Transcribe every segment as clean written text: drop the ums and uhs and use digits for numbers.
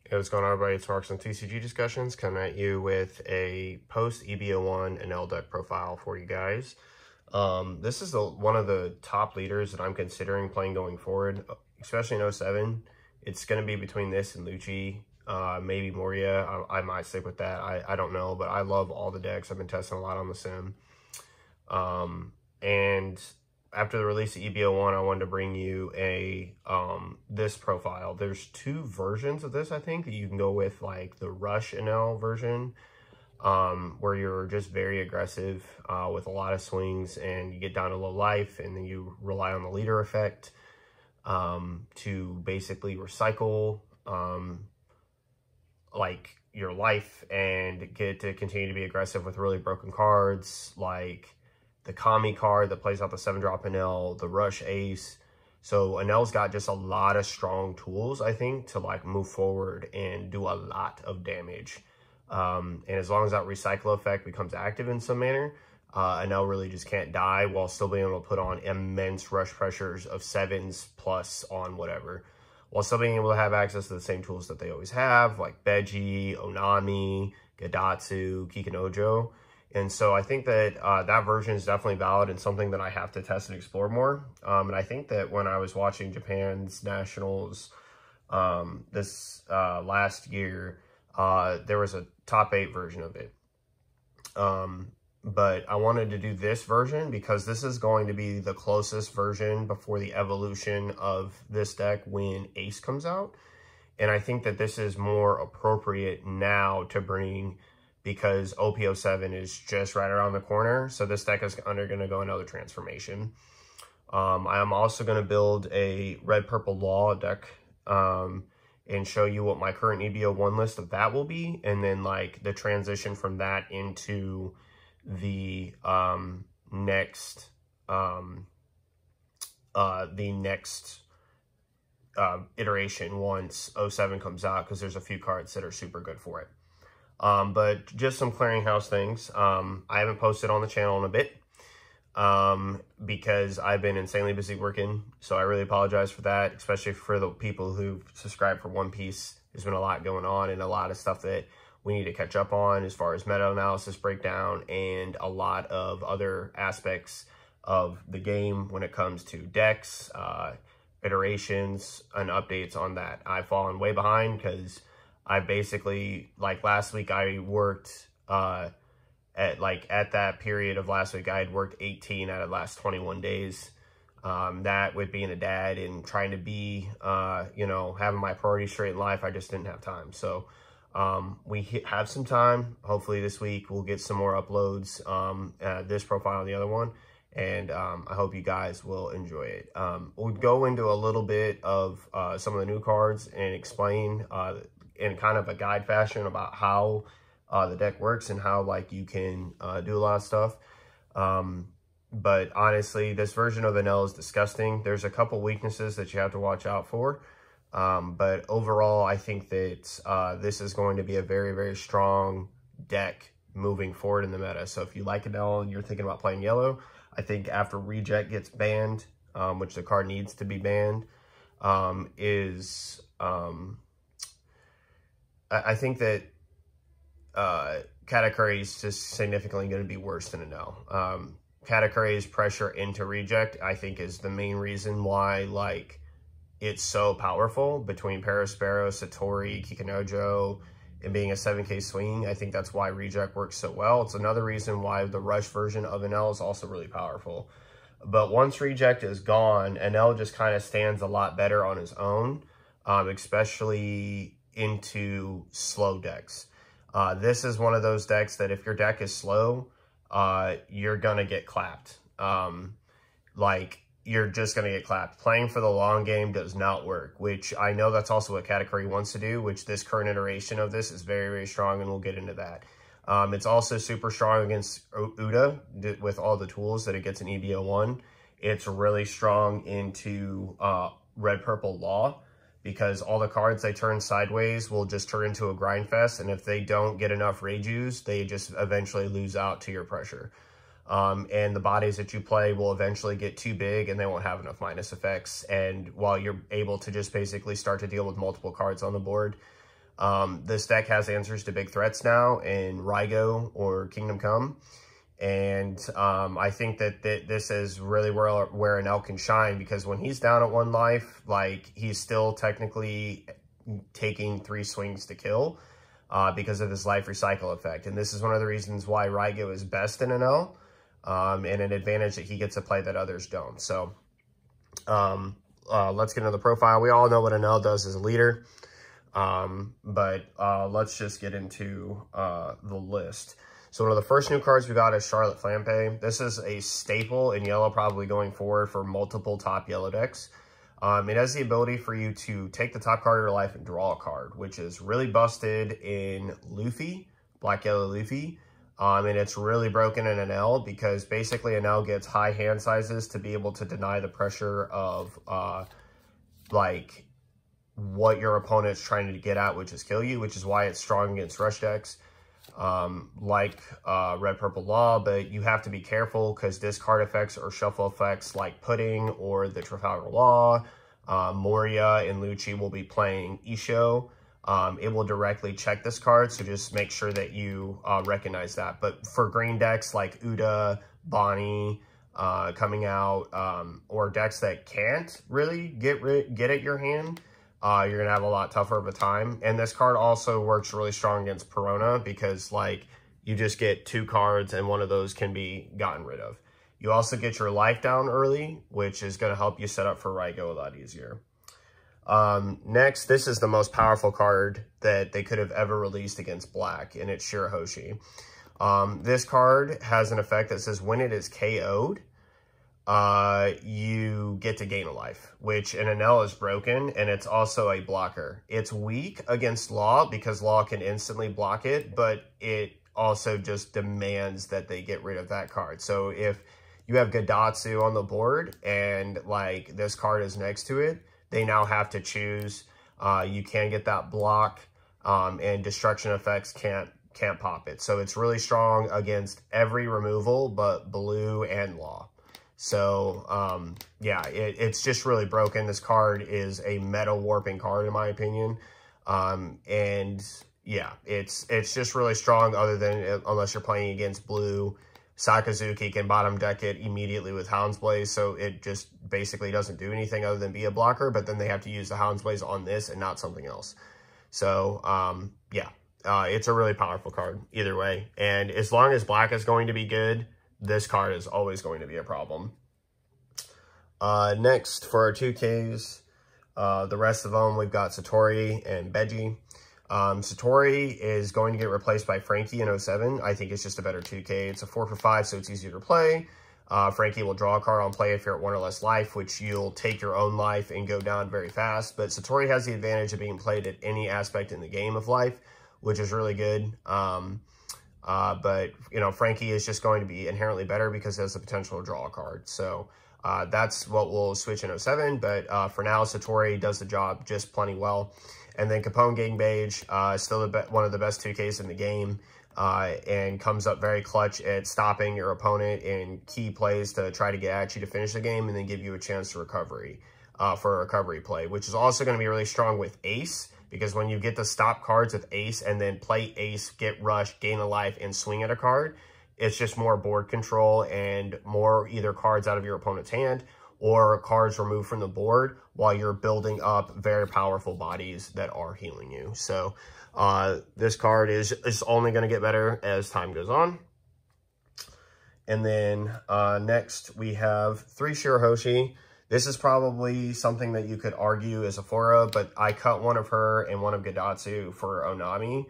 Hey, what's going on, everybody? It's Marks on TCG Discussions coming at you with a post EB-01 Enel deck profile for you guys. This is one of the top leaders that I'm considering playing going forward, especially in 07. It's going to be between this and Lucci, maybe Moria. I might stick with that. I don't know, but I love all the decks. I've been testing a lot on the sim. And after the release of EB-01, I wanted to bring you this profile. There's two versions of this, I think, that you can go with, like the Rush Enel version, where you're just very aggressive with a lot of swings and you get down to low life, and then you rely on the leader effect to basically recycle like your life and get to continue to be aggressive with really broken cards, like the Kami card that plays out the 7-drop Enel, the Rush Ace. So Enel's got just a lot of strong tools, I think, to like move forward and do a lot of damage. And as long as that recycle effect becomes active in some manner, Enel really just can't die while still being able to put on immense rush pressures of 7s plus on whatever, while still being able to have access to the same tools that they always have, like Beji, Onami, Gadatsu, Kikinojo. And so I think that that version is definitely valid and something that I have to test and explore more. And I think that when I was watching Japan's Nationals this last year, there was a top 8 version of it. But I wanted to do this version because this is going to be the closest version before the evolution of this deck when Ace comes out. And I think that this is more appropriate now to bring, because OP-07 is just right around the corner. So this deck is going to go another transformation. I am also going to build a red-purple law deck and show you what my current EB-01 list of that will be. And then like the transition from that into the next iteration once 07 comes out, because there's a few cards that are super good for it. But just some clearinghouse things. I haven't posted on the channel in a bit because I've been insanely busy working. So I really apologize for that, especially for the people who subscribe for One Piece. There's been a lot going on and a lot of stuff that we need to catch up on as far as meta analysis breakdown and a lot of other aspects of the game when it comes to decks, iterations, and updates on that. I've fallen way behind because I basically, like last week, I worked at that period of last week, I had worked 18 out of the last 21 days. That with being a dad and trying to be, you know, having my priorities straight in life, I just didn't have time. So we have some time. Hopefully this week we'll get some more uploads, this profile and the other one. And I hope you guys will enjoy it. We'll go into a little bit of some of the new cards and explain in kind of a guide fashion about how the deck works and how like you can do a lot of stuff. But honestly, this version of Enel is disgusting. There's a couple weaknesses that you have to watch out for. But overall, I think that this is going to be a very, very strong deck moving forward in the meta. So if you like Enel and you're thinking about playing yellow, I think after Reject gets banned, which the card needs to be banned, I think that Katakuri is just significantly going to be worse than Enel. Katakuri's pressure into Reject, I think, is the main reason why, like, it's so powerful between Paraspero, Satori, Kikinojo, and being a 7K swing. I think that's why Reject works so well. It's another reason why the Rush version of Enel is also really powerful. But once Reject is gone, Enel just kind of stands a lot better on his own, especially into slow decks. This is one of those decks that if your deck is slow, you're going to get clapped. Like, you're just going to get clapped. Playing for the long game does not work, which I know that's also what Katakuri wants to do, which this current iteration of this is very, very strong, and we'll get into that. It's also super strong against Uda with all the tools that it gets in EB-01. It's really strong into red-purple law, because all the cards they turn sideways will just turn into a grind fest, and if they don't get enough Reijus, they just eventually lose out to your pressure. And the bodies that you play will eventually get too big and they won't have enough minus effects. And while you're able to just basically start to deal with multiple cards on the board, This deck has answers to big threats now in Raigo or Kingdom Come. And I think that this is really where Enel can shine, because when he's down at 1 life, like, he's still technically taking 3 swings to kill because of his life recycle effect. And this is one of the reasons why Raigo is best in Enel, and an advantage that he gets to play that others don't. So let's get into the profile. We all know what Enel does as a leader, but let's just get into the list. So one of the first new cards we got is Charlotte Flampe. This is a staple in yellow, probably going forward for multiple top yellow decks. It has the ability for you to take the top card of your life and draw a card, which is really busted in Luffy, Black Yellow Luffy. And it's really broken in Enel, because basically Enel gets high hand sizes to be able to deny the pressure of like what your opponent's trying to get at, which is kill you, which is why it's strong against rush decks. Like Red Purple Law, but you have to be careful because discard effects or shuffle effects like Pudding or the Trafalgar Law, Moria and Lucci will be playing Isho. It will directly check this card, so just make sure that you recognize that. But for green decks like Uda, Bonnie coming out, or decks that can't really get at your hand, you're going to have a lot tougher of a time. And this card also works really strong against Perona, because, like, you just get 2 cards and one of those can be gotten rid of. You also get your life down early, which is going to help you set up for Raigo a lot easier. Next, this is the most powerful card that they could have ever released against Black, and it's Shirahoshi. This card has an effect that says when it is KO'd, you get to gain a life, which in Enel is broken, and it's also a blocker. It's weak against Law because Law can instantly block it, but it also just demands that they get rid of that card. So if you have Gadatsu on the board and, like, this card is next to it, they now have to choose. You can get that block, and destruction effects can't pop it. So it's really strong against every removal but blue and Law. So, yeah, it's just really broken. This card is a meta warping card, in my opinion. And yeah, it's just really strong, other than unless you're playing against blue. Sakazuki can bottom deck it immediately with Hound's Blaze, so it just basically doesn't do anything other than be a blocker, but then they have to use the Hound's Blaze on this and not something else. So, yeah, it's a really powerful card either way. And as long as Black is going to be good, this card is always going to be a problem. Next, for our 2Ks, the rest of them, we've got Satori and Beji. Satori is going to get replaced by Frankie in 07. I think it's just a better 2K. It's a 4 for 5, so it's easier to play. Frankie will draw a card on play if you're at 1 or less life, which you'll take your own life and go down very fast. But Satori has the advantage of being played at any aspect in the game of life, which is really good. But, you know, Frankie is just going to be inherently better because it has the potential to draw a card. So that's what we'll switch in 07. But for now, Satori does the job just plenty well. And then Capone Gangbage, still one of the best 2Ks in the game, and comes up very clutch at stopping your opponent in key plays to try to get at you to finish the game, and then give you a chance to recovery for a recovery play, which is also going to be really strong with Ace, because when you get to stop cards with Ace and then play Ace, get rushed, gain a life, and swing at a card, it's just more board control and more either cards out of your opponent's hand or cards removed from the board while you're building up very powerful bodies that are healing you. So this card is only going to get better as time goes on. And then next we have 3 Shirahoshi. This is probably something that you could argue is a Fora, but I cut one of her and one of Gadatsu for Onami.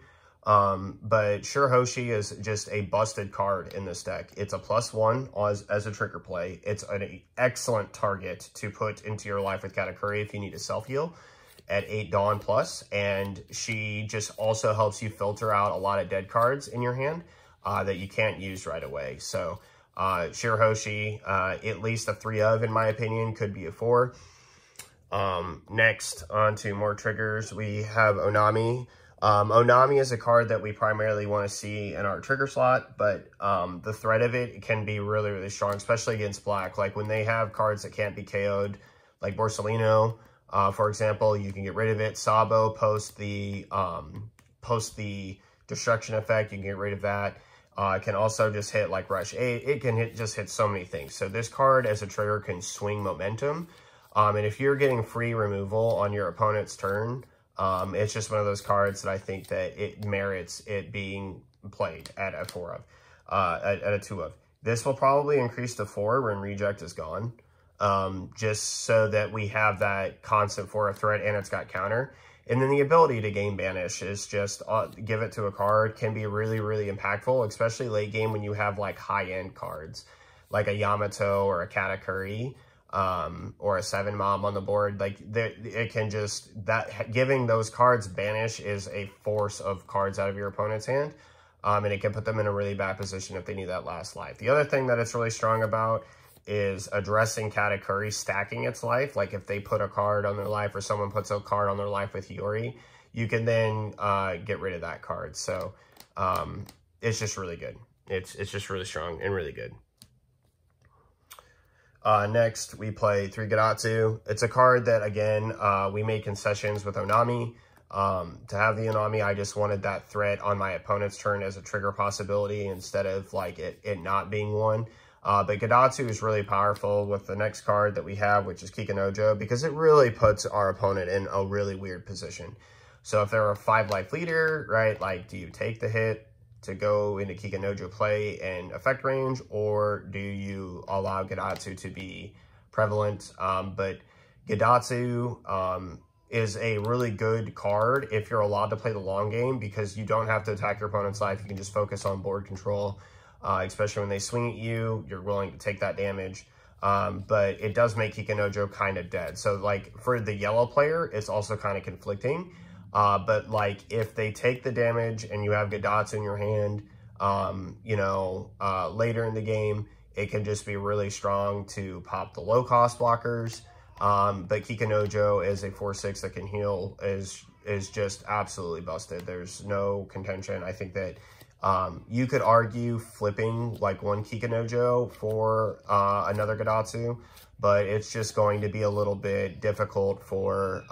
But Shirahoshi is just a busted card in this deck. It's a +1 as a trigger play. It's an excellent target to put into your life with Katakuri if you need to self-heal at 8 Dawn plus. And she just also helps you filter out a lot of dead cards in your hand that you can't use right away. So Shirahoshi, at least a 3 of, in my opinion, could be a 4. Next, on to more triggers, we have Onami. Onami is a card that we primarily want to see in our trigger slot, but the threat of it can be really, really strong, especially against Black. Like when they have cards that can't be KO'd, like Borsellino, For example, you can get rid of it. Sabo, post the destruction effect, you can get rid of that. It can also just hit like Rush 8. It can just hit so many things. So this card as a trigger can swing momentum. And if you're getting free removal on your opponent's turn, it's just one of those cards that I think that it merits it being played at a 4 of, at a 2 of. This will probably increase to 4 when reject is gone. Just so that we have that constant 4 of threat and it's got counter. And then the ability to gain banish is just give it to a card can be really, really impactful, especially late game when you have like high-end cards like a Yamato or a Katakuri or a 7 Mom on the board. Like it can just, giving those cards banish is a force of cards out of your opponent's hand. And it can put them in a really bad position if they need that last life. The other thing that it's really strong about is addressing Katakuri stacking its life. Like if they put a card on their life or someone puts a card on their life with Yori, you can then get rid of that card. So it's just really good. It's just really strong and really good. Next, we play 3 Gidatsu. It's a card that, again, we made concessions with Onami. To have the Onami, I just wanted that threat on my opponent's turn as a trigger possibility instead of like it not being one. But Gidatsu is really powerful with the next card that we have, which is Kikanojo, because it really puts our opponent in a really weird position. So if they're a 5-life leader, right, like do you take the hit to go into Kikanojo play and effect range, or do you allow Gidatsu to be prevalent? But Gidatsu is a really good card if you're allowed to play the long game, because you don't have to attack your opponent's life. You can just focus on board control. Especially when they swing at you, you're willing to take that damage. But it does make Kikanojo kind of dead. So like for the yellow player, it's also kind of conflicting. But like if they take the damage and you have Gidatsu in your hand, you know, later in the game, it can just be really strong to pop the low cost blockers. But Kikanojo is a 4/6 that can heal is just absolutely busted. There's no contention. I think that you could argue flipping like one Kikanojo for another Gidatsu, but it's just going to be a little bit difficult for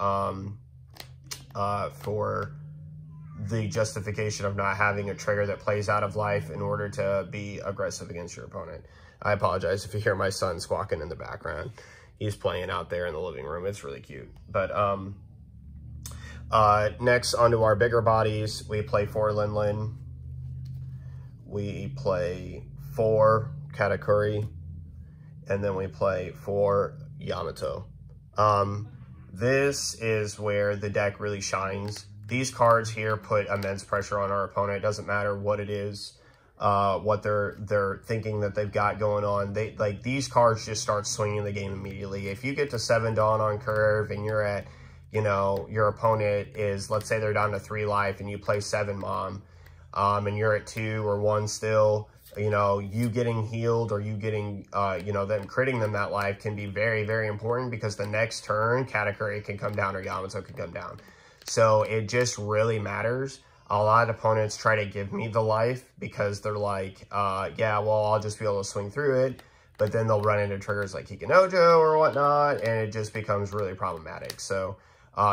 the justification of not having a trigger that plays out of life in order to be aggressive against your opponent. I apologize if you hear my son squawking in the background. He's playing out there in the living room. It's really cute. But next, onto our bigger bodies, we play 4 Lin. We play 4 Katakuri, and then we play 4 Yamato. This is where the deck really shines. These cards here put immense pressure on our opponent. It doesn't matter what it is, what they're thinking that they've got going on. These cards just start swinging the game immediately. If you get to 7 Dawn on curve and you're at, you know, your opponent is, let's say they're down to 3 life and you play 7 Mom, and you're at 2 or 1 still, you know, you getting healed or you getting, you know, them critting them that life can be very, very important, because the next turn, Katakuri can come down or Yamato can come down. So it just really matters. A lot of opponents try to give me the life because they're like, yeah, well, I'll just be able to swing through it. But then they'll run into triggers like Kikanojo or whatnot, and it just becomes really problematic. So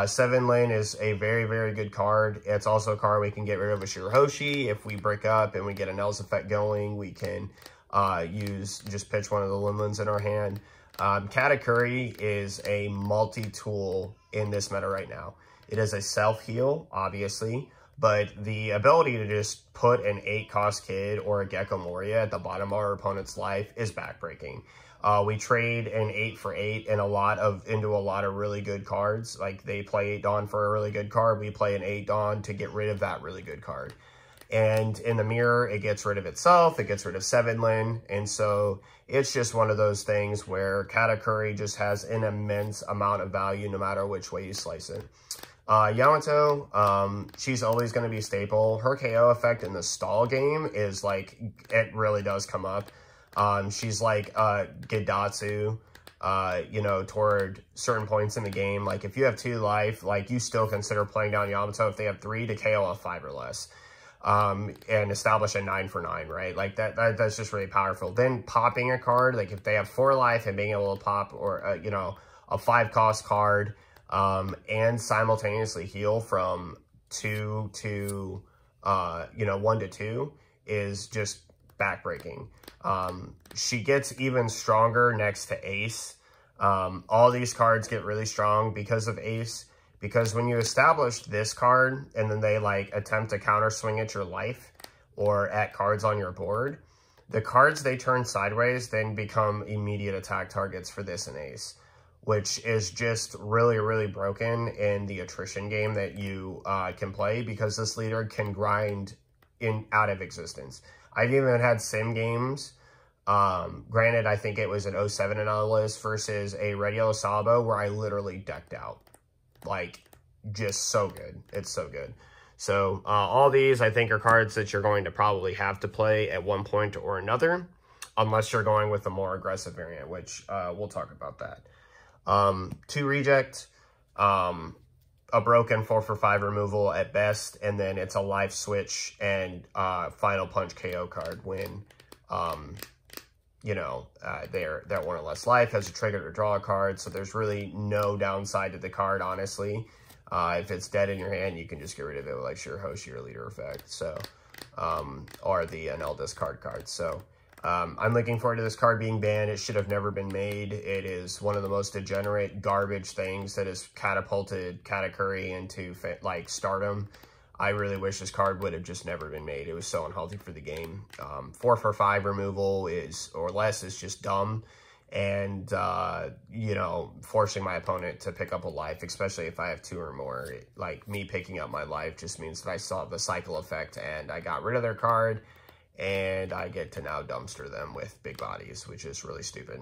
7 Lin is a very, very good card. It's also a card we can get rid of a Shirahoshi. If we break up and we get Enel's effect going, we can just pitch one of the Lin-Lins in our hand. Katakuri is a multi-tool in this meta right now. It is a self-heal, obviously, but the ability to just put an 8-cost kid or a Gecko Moria at the bottom of our opponent's life is backbreaking. We trade an 8 for 8 into a lot of really good cards. Like they play 8 Dawn for a really good card. We play an 8 Dawn to get rid of that really good card. And in the mirror, it gets rid of itself. It gets rid of 7 Lin. And so it's just one of those things where Katakuri just has an immense amount of value no matter which way you slice it. Yamato, she's always going to be a staple. Her KO effect in the stall game is like, it really does come up. She's like Gidatsu, you know, toward certain points in the game. Like if you have 2 life, like you still consider playing down Yamato if they have 3 to KO a 5 or less. And establish a 9 for 9, right? Like that's just really powerful. Then popping a card, like if they have 4 life and being able to pop or, you know, a 5-cost card, and simultaneously heal from 2 to, 1 to 2 is just backbreaking. She gets even stronger next to Ace. All these cards get really strong because of Ace, because when you establish this card and then they like attempt to counter swing at your life or at cards on your board, the cards they turn sideways then become immediate attack targets for this and Ace, which is just really, really broken in the attrition game that you can play, because this leader can grind out of existence. I've even had sim games. Granted, I think it was an 07 Enel list versus a Red Yellow Sabo where I literally decked out. Like, just so good. It's so good. So, all these, I think, are cards that you're going to probably have to play at one point or another, unless you're going with a more aggressive variant, which we'll talk about that. 2 reject, a broken 4 for 5 removal at best, and then it's a life switch and final punch KO card when they're 1 or less life, has a trigger to draw a card, so there's really no downside to the card, honestly. If it's dead in your hand, you can just get rid of it with like Shirahoshi or Leader Effect, so, or the Enel discard card. So I'm looking forward to this card being banned. It should have never been made. It is one of the most degenerate garbage things that has catapulted Katakuri into like stardom. I really wish this card would have just never been made. It was so unhealthy for the game. 4 for 5 removal or less is just dumb. And, forcing my opponent to pick up a life, especially if I have 2 or more, like me picking up my life just means that I saw the cycle effect and I got rid of their card and I get to now dumpster them with big bodies, which is really stupid.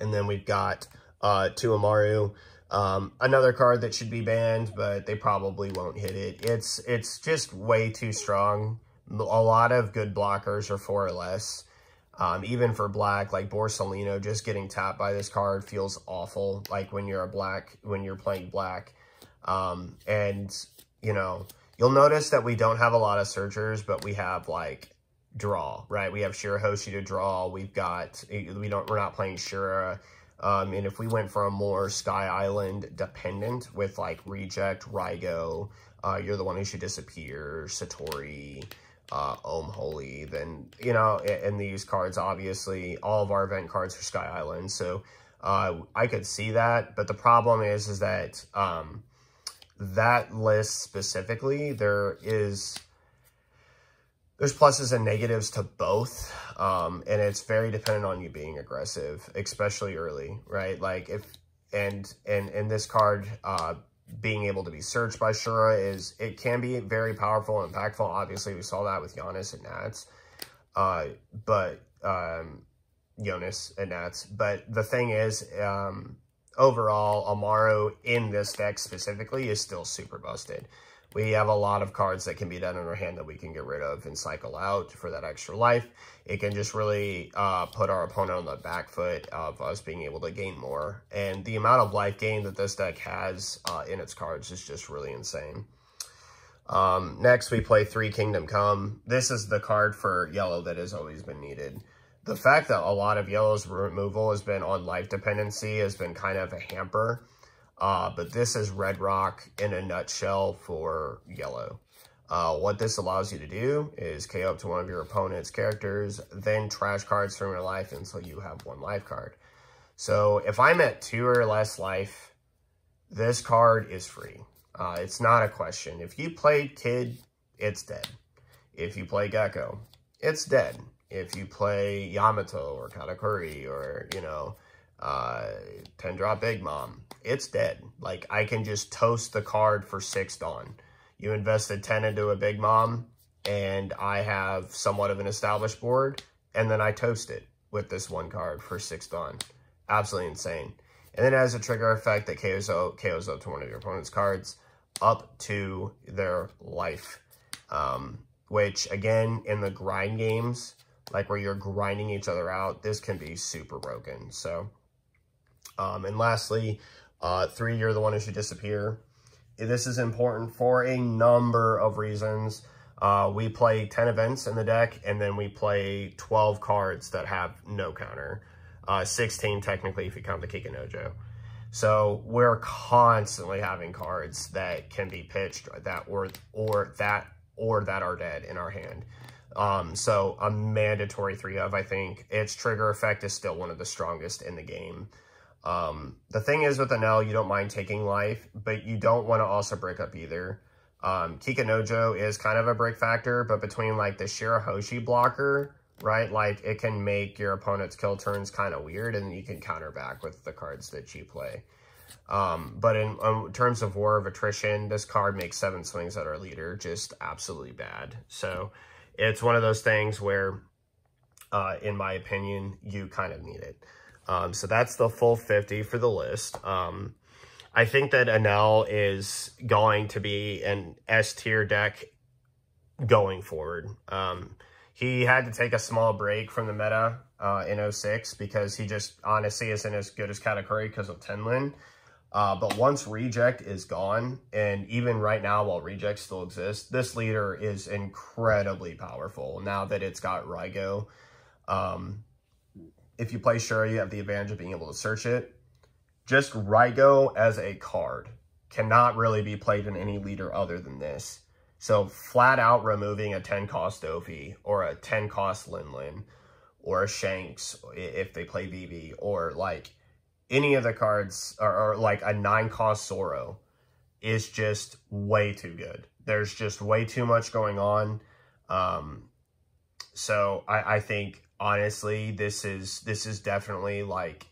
And then we've got 2 Amaru. Another card that should be banned, but they probably won't hit it. It's just way too strong. A lot of good blockers are 4 or less. Even for black, like Borsalino, just getting tapped by this card feels awful. Like when you're playing black. You'll notice that we don't have a lot of searchers, but we have like draw, right? We have Shirahoshi to draw. We're not playing Shira. And if we went for a more Sky Island dependent with like Reject, Raigo, You're the One Who Should Disappear, Satori, Om Holy, then, and these cards, obviously, all of our event cards are Sky Island. So I could see that. But the problem is that that list specifically, there's pluses and negatives to both, and it's very dependent on you being aggressive, especially early, right? Like and this card being able to be searched by Shura it can be very powerful and impactful. Obviously, we saw that with Giannis and Nats, Jonas and Nats. But the thing is, overall, Amaru in this deck specifically is still super busted. We have a lot of cards that can be done in our hand that we can get rid of and cycle out for that extra life. It can just really put our opponent on the back foot of us being able to gain more. And the amount of life gain that this deck has in its cards is just really insane. Next, we play 3 Kingdom Come. This is the card for yellow that has always been needed. The fact that a lot of yellow's removal has been on life dependency has been kind of a hamper. But this is Red Rock in a nutshell for yellow. What this allows you to do is KO up to one of your opponent's characters, then trash cards from your life until you have 1 life card. So if I'm at 2 or less life, this card is free. It's not a question. If you play Kid, it's dead. If you play Gecko, it's dead. If you play Yamato or Katakuri or, 10-drop Big Mom, it's dead. Like, I can just toast the card for 6 Dawn. You invested 10 into a Big Mom, and I have somewhat of an established board, and then I toast it with this 1 card for 6 Dawn. Absolutely insane. And then it has a trigger effect that KOs up to one of your opponent's cards up to their life. Which, again, in the grind games, like where you're grinding each other out, this can be super broken. So, and lastly, 3, You're the One Who Should Disappear. This is important for a number of reasons. We play 10 events in the deck, and then we play 12 cards that have no counter. 16 technically if you count the Kikinojo. So we're constantly having cards that can be pitched that or that are dead in our hand. So a mandatory 3 of, I think. Its trigger effect is still one of the strongest in the game. The thing is with Enel, you don't mind taking life, but you don't want to also break up either. Kikanojo is kind of a break factor, but between like the Shirahoshi blocker, right, like it can make your opponent's kill turns kind of weird, and you can counter back with the cards that you play. But in terms of War of Attrition, this card makes 7 swings at our leader just absolutely bad. So it's one of those things where, in my opinion, you kind of need it. So that's the full 50 for the list. I think that Enel is going to be an S-tier deck going forward. He had to take a small break from the meta in 06 because he just honestly isn't as good as Katakuri because of Tenlin. But once Reject is gone, and even right now while Reject still exists, this leader is incredibly powerful now that it's got Raigo. If you play Shura, you have the advantage of being able to search it. Just Raigo as a card cannot really be played in any leader other than this. So flat out removing a 10-cost Dofi or a 10-cost Linlin or a Shanks if they play VV, or like any of the cards, or like a 9-cost Zoro, is just way too good. There's just way too much going on. So I think honestly this is definitely like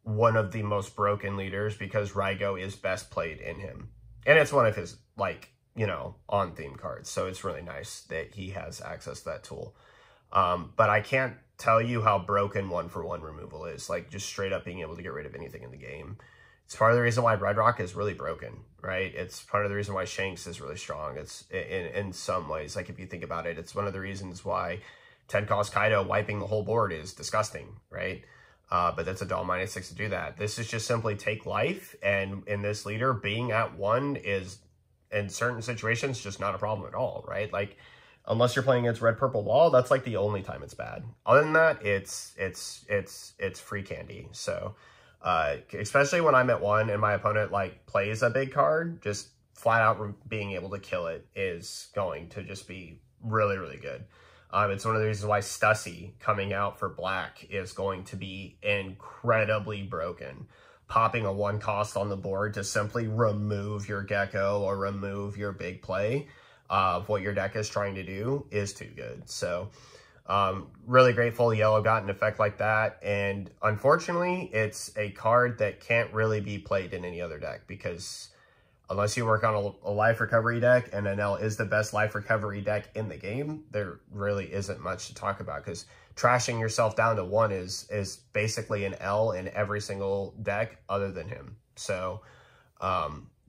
one of the most broken leaders because Raigo is best played in him. And it's one of his, like, you know, on-theme cards. So it's really nice that he has access to that tool. But I can't tell you how broken 1-for-1 removal is. Like, just straight up being able to get rid of anything in the game. It's part of the reason why Red Rock is really broken, right? It's part of the reason why Shanks is really strong. It's in some ways, like if you think about it, it's one of the reasons why 10-cost Kaido wiping the whole board is disgusting, right? But that's a doll -6 to do that. This is just simply take life, and in this leader, being at 1 is, in certain situations, just not a problem at all, right? Like, unless you're playing against red-purple wall, that's like the only time it's bad. Other than that, it's free candy. So, especially when I'm at 1 and my opponent like plays a big card, just flat out being able to kill it is going to just be really, really good. It's one of the reasons why Stussy coming out for black is going to be incredibly broken. Popping a 1-cost on the board to simply remove your Gecko or remove your big play of what your deck is trying to do is too good. So really grateful yellow got an effect like that. And unfortunately, it's a card that can't really be played in any other deck because unless you work on a life recovery deck, and Enel is the best life recovery deck in the game, there really isn't much to talk about because trashing yourself down to 1 is basically an L in every single deck other than him. So,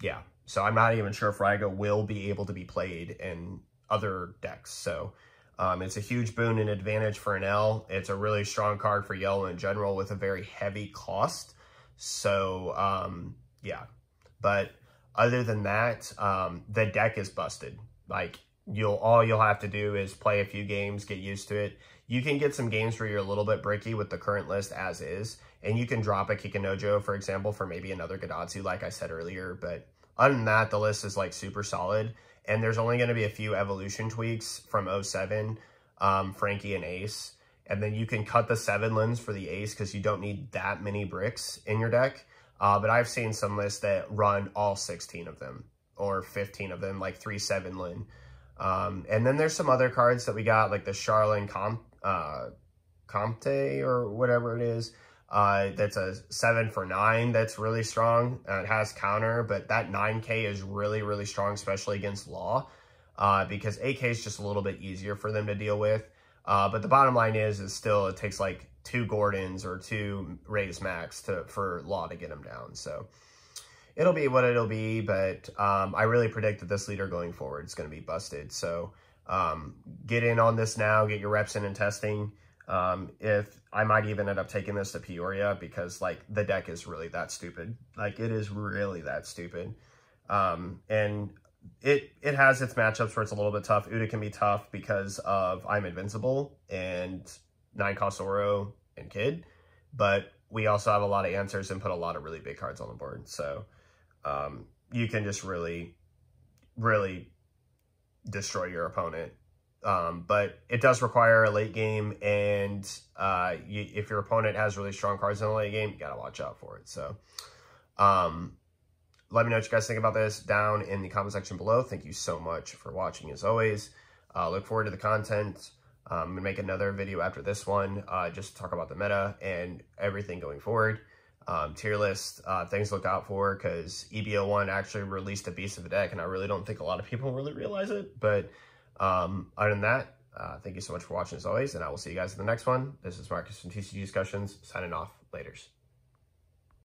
yeah. So I'm not even sure if Raigo will be able to be played in other decks. So it's a huge boon and advantage for Enel. It's a really strong card for yellow in general with a very heavy cost. So, yeah. But other than that, the deck is busted. Like, all you'll have to do is play a few games, get used to it. You can get some games where you're a little bit bricky with the current list as is, and you can drop a Kikanojo, for example, for maybe another Gadatsu, like I said earlier. But other than that, the list is like super solid, and there's only going to be a few evolution tweaks from 07, Frankie and Ace, and then you can cut the 7 lens for the Ace because you don't need that many bricks in your deck. But I've seen some lists that run all 16 of them or 15 of them, like 3/7 Lin. And then there's some other cards that we got, like the Charlene Comte or whatever it is. That's a 7 for 9 that's really strong. It has counter, but that 9K is really, really strong, especially against Law, because 8K is just a little bit easier for them to deal with. But the bottom line is still it takes like 2 Gordons or 2 Raise Max for Law to get him down. So it'll be what it'll be, but I really predict that this leader going forward is going to be busted. So get in on this now, get your reps in and testing. If I might even end up taking this to Peoria because like the deck is really that stupid. Like it is really that stupid. And it has its matchups where it's a little bit tough. Uda can be tough because of I'm Invincible and 9-cost Oro and Kid. But we also have a lot of answers and put a lot of really big cards on the board. So you can just really, really destroy your opponent. But it does require a late game, and if your opponent has really strong cards in the late game, you got to watch out for it. So let me know what you guys think about this down in the comment section below. Thank you so much for watching as always. Look forward to the content. I'm going to make another video after this one, just to talk about the meta and everything going forward. Tier list, things to look out for, because EB-01 actually released a beast of the deck, and I really don't think a lot of people really realize it. But other than that, thank you so much for watching as always, and I will see you guys in the next one. This is Marcus from TCG Discussions, signing off. Laters.